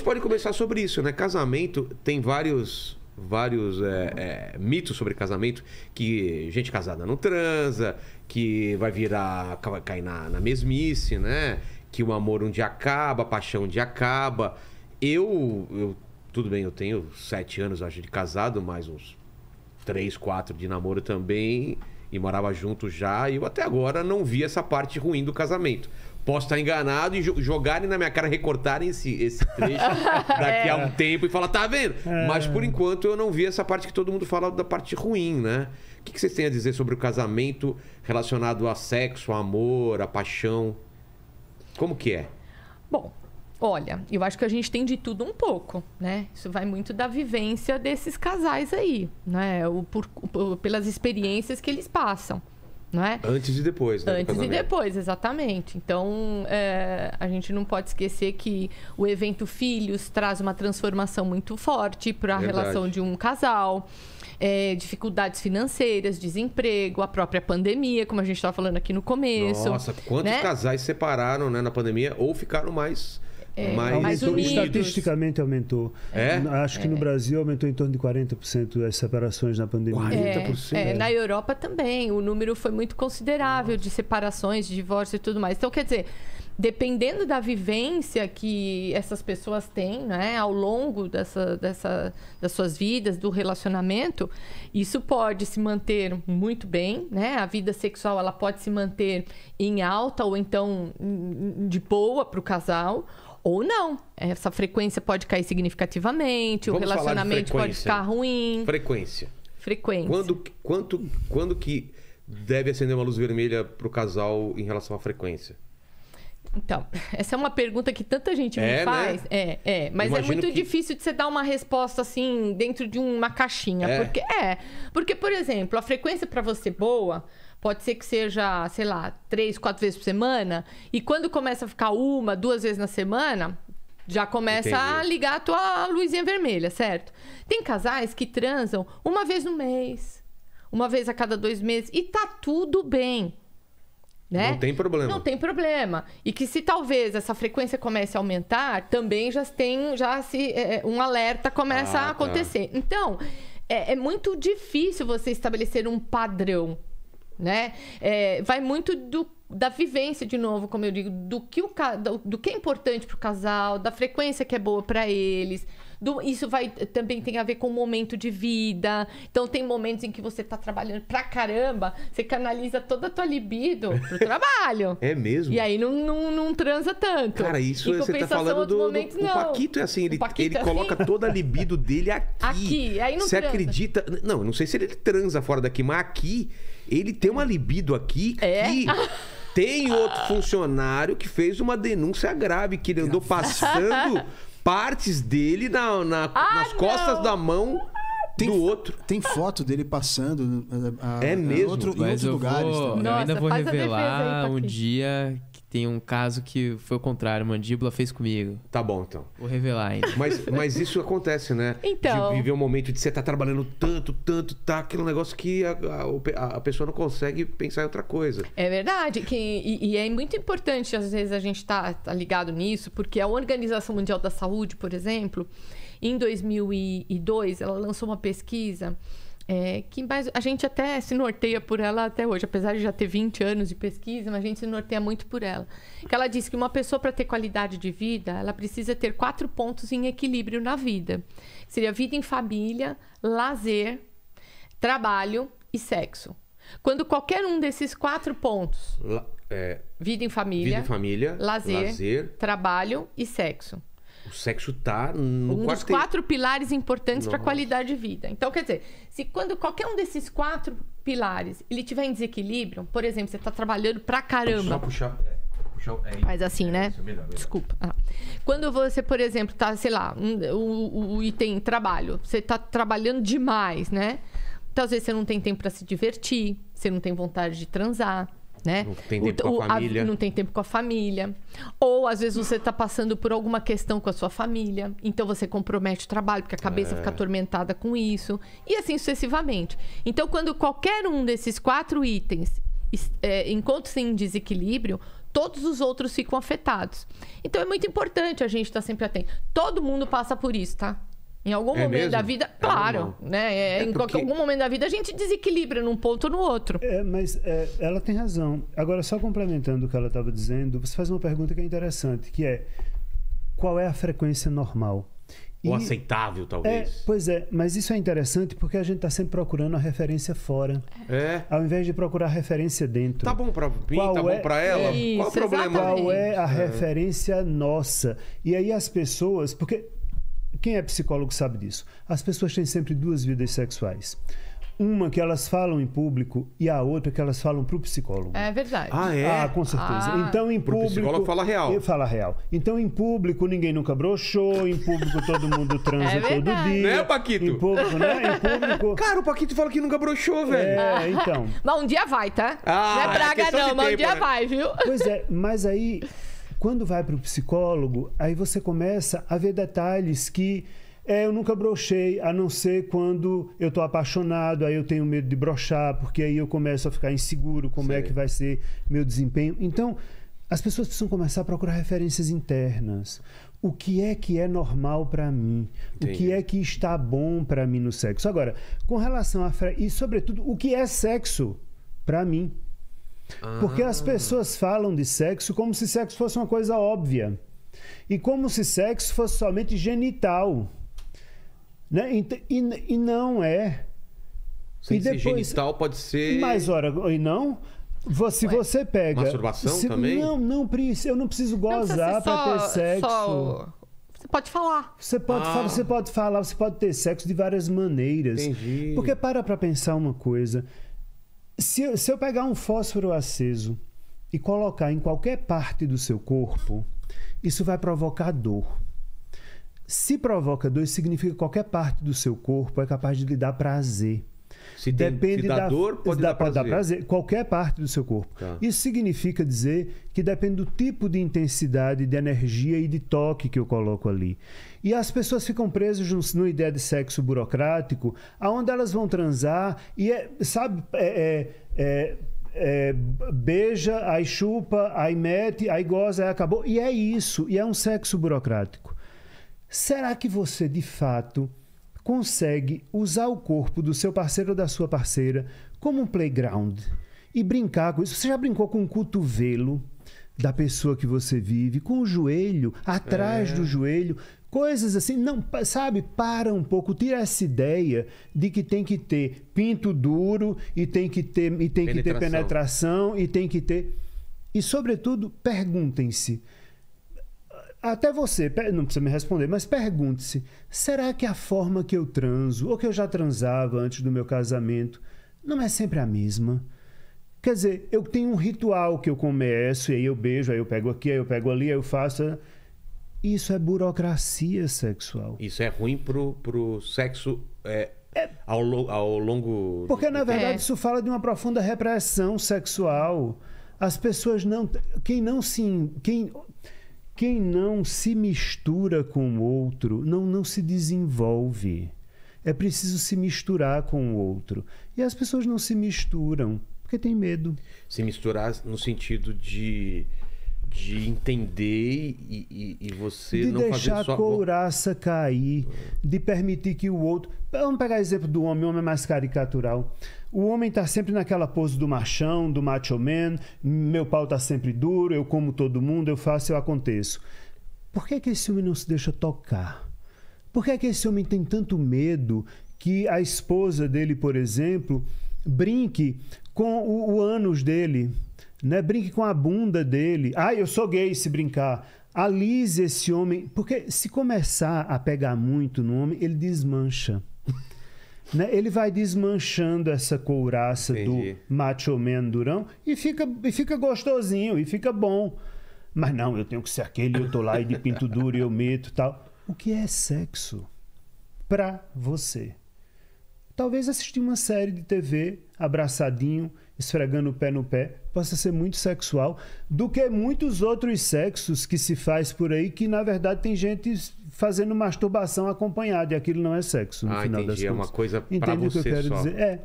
pode começar sobre isso, né? Casamento tem vários mitos sobre casamento, que gente casada não transa, que vai cair na mesmice, né? Que o amor um dia acaba, a paixão um dia acaba. Tudo bem, eu tenho 7 anos, acho, de casado, mais uns 3, 4 de namoro também, e morava junto já, e eu até agora não vi essa parte ruim do casamento. Posso estar enganado e jogarem na minha cara, recortarem esse trecho daqui a um tempo e falar, tá vendo? Mas por enquanto eu não vi essa parte que todo mundo fala da parte ruim, né? O que vocês têm a dizer sobre o casamento relacionado a sexo, a amor, a paixão? Como que é? Bom, olha, eu acho que a gente tem de tudo um pouco, né? Isso vai muito da vivência desses casais aí, né? Pelas experiências que eles passam. Não é? Antes e depois, né? Antes e depois, exatamente. Então, a gente não pode esquecer que o evento Filhos traz uma transformação muito forte para a relação de um casal. Dificuldades financeiras, desemprego, a própria pandemia, como a gente estava falando aqui no começo. Nossa, quantos casais separaram, né, na pandemia ou ficaram mais unidos? Estatisticamente aumentou. Acho que no Brasil aumentou em torno de 40% as separações na pandemia. 40%? Na Europa também. O número foi muito considerável de separações, de divórcio e tudo mais. Então, quer dizer, dependendo da vivência que essas pessoas têm, né, ao longo das suas vidas, do relacionamento, isso pode se manter muito bem, né? A vida sexual ela pode se manter em alta ou então de boa para o casal. Ou não. Essa frequência pode cair significativamente, o relacionamento pode ficar ruim. Frequência. Quando que deve acender uma luz vermelha para o casal em relação à frequência? Então, essa é uma pergunta que tanta gente me faz. Né? Mas imagino é muito difícil de você dar uma resposta assim, dentro de uma caixinha. Porque, por exemplo, a frequência para você boa pode ser que seja, sei lá, 3, 4 vezes por semana. E quando começa a ficar 1, 2 vezes na semana, já começa a ligar a tua luzinha vermelha, certo? Tem casais que transam 1 vez no mês, 1 vez a cada 2 meses. E tá tudo bem. Né? Não tem problema. Não tem problema. E que se talvez essa frequência comece a aumentar, também um alerta começa a acontecer. Tá. Então, é muito difícil você estabelecer um padrão, né? Vai muito da vivência, de novo, como eu digo, do que é importante para o casal, da frequência que é boa para eles. Isso também tem a ver com o momento de vida. Então, tem momentos em que você tá trabalhando pra caramba, você canaliza toda a tua libido pro trabalho. É mesmo? E aí não transa tanto. Cara, isso você tá falando o Paquito é assim, ele coloca toda a libido dele aqui. Aí não você transa. Acredita? Não, eu não sei se ele transa fora daqui, mas aqui, ele tem uma libido aqui que... Tem outro funcionário que fez uma denúncia grave, que ele andou passando partes dele nas costas da mão do outro. Tem foto dele passando mesmo? em outros lugares. Eu ainda vou revelar um dia que tem um caso que foi o contrário. Mandíbula fez comigo. Tá bom, então. Vou revelar ainda. Mas isso acontece, né? Então... De viver um momento de você estar trabalhando tanto, tá aquele negócio que a pessoa não consegue pensar em outra coisa. É verdade. E é muito importante, às vezes, a gente tá ligado nisso, porque a Organização Mundial da Saúde, por exemplo, em 2002, ela lançou uma pesquisa que a gente até se norteia por ela até hoje, apesar de já ter 20 anos de pesquisa, mas a gente se norteia muito por ela. Que ela diz que uma pessoa, para ter qualidade de vida, ela precisa ter 4 pontos em equilíbrio na vida. Seria vida em família, lazer, trabalho e sexo. Quando qualquer um desses 4 pontos, vida em família, lazer, trabalho e sexo. O sexo tá no um dos 4 pilares importantes para a qualidade de vida. Então, quer dizer, se quando qualquer um desses 4 pilares ele tiver em desequilíbrio, por exemplo, você está trabalhando pra caramba. Só puxar. Faz assim, né? Melhor. Desculpa. Quando você, por exemplo, tá, sei lá, o item trabalho, você tá trabalhando demais, né? Então, às vezes, você não tem tempo para se divertir, você não tem vontade de transar. Né? Não tem tempo com a família. Não tem tempo com a família. Ou, às vezes, você está passando por alguma questão com a sua família. Então, você compromete o trabalho, porque a cabeça fica atormentada com isso. E assim sucessivamente. Então, quando qualquer um desses 4 itens encontra-se em desequilíbrio, todos os outros ficam afetados. Então é muito importante a gente estar sempre atento. Todo mundo passa por isso, tá? Em algum momento mesmo? da vida, claro, né? Em algum momento da vida a gente desequilibra num ponto ou no outro. Mas ela tem razão. Agora, só complementando o que ela estava dizendo, você faz uma pergunta que é interessante, que é: qual é a frequência normal? Ou aceitável, talvez. Pois é, mas isso é interessante porque a gente está sempre procurando a referência fora. Ao invés de procurar a referência dentro. Tá bom pra mim, tá bom pra ela. Isso, qual o problema? exatamente. Qual é a referência nossa? E aí as pessoas... Porque quem é psicólogo sabe disso. As pessoas têm sempre duas vidas sexuais. Uma que elas falam em público e a outra que elas falam pro psicólogo. É verdade. Com certeza. Então, em público... Pro psicólogo fala real. Fala real. Então, em público, ninguém nunca broxou. Em público, todo mundo transa todo dia. Né, Paquito? Em público, né? Em público... Cara, o Paquito fala que nunca broxou, velho. Então... Mas um dia vai, tá? Não é praga não, mas um dia vai, viu? Pois é, mas aí, quando vai pro psicólogo, aí você começa a ver detalhes que... eu nunca brochei, a não ser quando eu tô apaixonado, aí eu tenho medo de brochar, porque aí eu começo a ficar inseguro, como é que vai ser meu desempenho. Então, as pessoas precisam começar a procurar referências internas. O que é normal para mim? Entendi. O que é que está bom para mim no sexo? Agora, com relação a... E, sobretudo, o que é sexo para mim? Porque as pessoas falam de sexo como se sexo fosse uma coisa óbvia. E como se sexo fosse somente genital. Né? E não é. Sem ser genital, pode ser... Mas, ora, e não? Se você pega... Masturbação também? Não, eu não preciso gozar para ter sexo. Você pode falar. Você pode falar, você pode ter sexo de várias maneiras. Entendi. Porque para pensar uma coisa. Se eu pegar um fósforo aceso e colocar em qualquer parte do seu corpo, isso vai provocar dor. Se provoca dor, significa que qualquer parte do seu corpo é capaz de lhe dar prazer. Se dá dor, pode dar prazer. Qualquer parte do seu corpo. Tá. Isso significa dizer que depende do tipo de intensidade, de energia e de toque que eu coloco ali. E as pessoas ficam presas numa ideia de sexo burocrático, aonde elas vão transar e, beija, aí chupa, aí mete, aí goza, aí acabou. E é isso. E é um sexo burocrático. Será que você, de fato, consegue usar o corpo do seu parceiro ou da sua parceira como um playground e brincar com isso? Você já brincou com o cotovelo da pessoa que você vive, com o joelho, atrás do joelho, coisas assim? Não, sabe? Para um pouco, tira essa ideia de que tem que ter pinto duro e tem que ter penetração e tem que ter... E, sobretudo, perguntem-se. Até você, não precisa me responder, mas pergunte-se: será que a forma que eu transo, ou que eu já transava antes do meu casamento, não é sempre a mesma? Quer dizer, eu tenho um ritual que eu começo, e aí eu beijo, aí eu pego aqui, aí eu pego ali, aí eu faço... Isso é burocracia sexual. Isso é ruim pro sexo ao longo... Porque, na verdade, isso fala de uma profunda repressão sexual. As pessoas não... Quem não se mistura com o outro, não se desenvolve. É preciso se misturar com o outro. E as pessoas não se misturam, porque tem medo. Se misturar no sentido de entender e você não fazer só... De deixar a couraça cair, de permitir que o outro... Vamos pegar o exemplo do homem, o homem é mais caricatural. O homem está sempre naquela pose do machão, do macho man, meu pau está sempre duro, eu como todo mundo, eu faço, eu aconteço. Por que esse homem não se deixa tocar? Por que esse homem tem tanto medo que a esposa dele, por exemplo, brinque com o ânus dele, né? Brinque com a bunda dele? Eu sou gay se brincar. Alise esse homem, porque se começar a pegar muito no homem, ele desmancha. Né? Ele vai desmanchando essa couraça do macho man durão e fica gostosinho, e fica bom. Mas não, eu tenho que ser aquele, eu tô lá e de pinto duro eu meto e tal. O que é sexo pra você? Talvez assistir uma série de TV abraçadinho, esfregando o pé no pé, possa ser muito sexual do que muitos outros sexos que se faz por aí, que na verdade tem gente fazendo masturbação acompanhada e aquilo não é sexo, no final das contas. É uma coisa pra Entende você o que eu quero só. dizer?